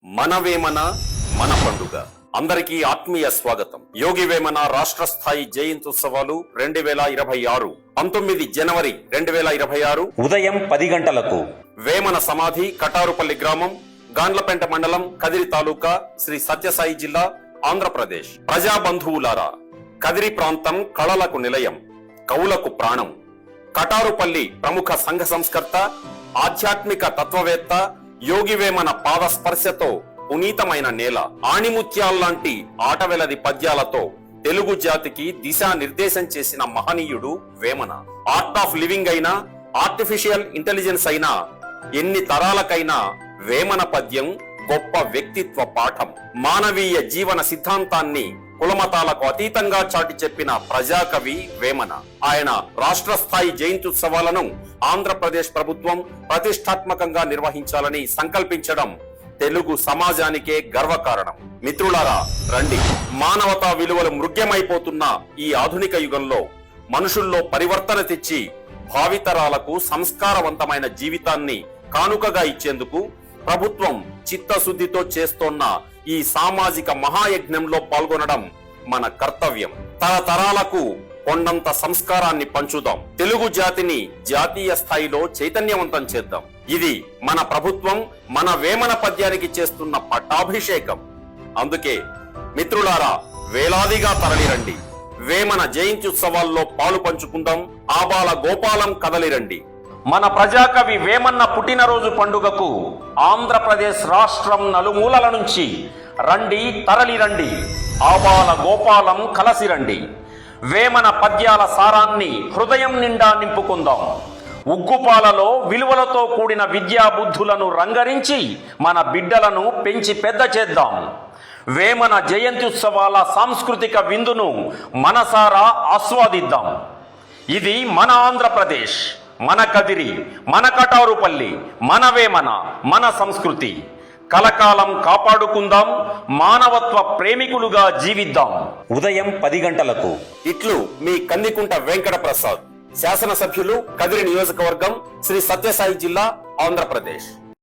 మన వేమన మన పండుగ. అందరికీ ఆత్మీయ స్వాగతం. యోగి వేమన రాష్ట్ర స్థాయి జయంత్యుత్సవాలు 2026 19 జనవరి 2026 ఉదయం 10 గంటలకు వేమన సమాధి కటారుపల్లి గ్రామం, గాండ్లపెంట మండలం, కదిరి తాలూకా, శ్రీ సత్యసాయి జిల్లా, ఆంధ్రప్రదేశ్. ప్రజా బంధువులారా, కదిరి ప్రాంతం కళలకు నిలయం, కవులకు ప్రాణం. కటారుపల్లి ప్రముఖ సంఘ సంస్కర్త, ఆధ్యాత్మిక తత్వవేత్త యోగి వేమన పాద స్పర్శతో పునీతమైన నేల. ఆణిముత్యాల్లాంటి ఆటవెలది పద్యాలతో తెలుగు జాతికి దిశానిర్దేశం చేసిన మహనీయుడు వేమన. ఆర్ట్ ఆఫ్ లివింగ్ అయినా, ఆర్టిఫిషియల్ ఇంటెలిజెన్స్ అయినా, ఎన్ని తరాలకైనా వేమన పద్యం గొప్ప వ్యక్తిత్వ పాఠం. మానవీయ జీవన సిద్ధాంతాన్ని కులమతాలకు అతీతంగా చాటి చెప్పిన ప్రజాకవి వేమన. ఆయన రాష్ట్ర స్థాయి జయంత్యుత్సవాలను ఆంధ్రప్రదేశ్ ప్రభుత్వం ప్రతిష్టాత్మకంగా నిర్వహించాలని సంకల్పించడం తెలుగు సమాజానికే గర్వకారణం. మిత్రులారా, రండి. మానవతా విలువలు మృగ్యమైపోతున్న ఈ ఆధునిక యుగంలో మనుషుల్లో పరివర్తన తెచ్చి భావితరాలకు సంస్కారవంతమైన జీవితాన్ని కానుకగా ఇచ్చేందుకు ప్రభుత్వం చిత్తశుద్ధితో చేస్తోన్న ఈ సామాజిక మహాయజ్ఞంలో పాల్గొనడం మన కర్తవ్యం. తరతరాలకు కొండంత సంస్కారాన్ని పంచుదాం. తెలుగు జాతిని జాతీయ స్థాయిలో చైతన్యవంతం చేద్దాం. ఇది మన ప్రభుత్వం మన వేమన పద్యానికి చేస్తున్న పట్టాభిషేకం. అందుకే మిత్రులారా, వేలాదిగా తరలిరండి. వేమన జయంత్యుత్సవాల్లో పాలు పంచుకుందాం. ఆబాల గోపాలం కదలిరండి. మన ప్రజాకవి వేమన్న పుట్టినరోజు పండుగకు ఆంధ్రప్రదేశ్ రాష్ట్రం నలుమూలల నుంచి రండి, తరలిరండి. ఆబాల గోపాలం కలసిరండి. వేమన పద్యాల సారాన్ని హృదయం నిండా నింపుకుందాం. ఉగ్గుపాలలో విలువలతో కూడిన విద్యా బుద్ధులను రంగరించి మన బిడ్డలను పెంచి పెద్ద చేద్దాం. వేమన జయంత్యుత్సవాల సాంస్కృతిక విందును మనసారా ఆస్వాదిద్దాం. ఇది మన ఆంధ్రప్రదేశ్, మన కదిరి, మన కటారుపల్లి, మన వేమన, మన సంస్కృతి. కలకాలం కాపాడుకుందాం. మానవత్వ ప్రేమికులుగా జీవిద్దాం. ఉదయం 10 గంటలకు. ఇట్లు మీ కందికుంట వెంకట ప్రసాద్, శాసనసభ్యులు, కదిరి నియోజకవర్గం, శ్రీ సత్యసాయి జిల్లా, ఆంధ్రప్రదేశ్.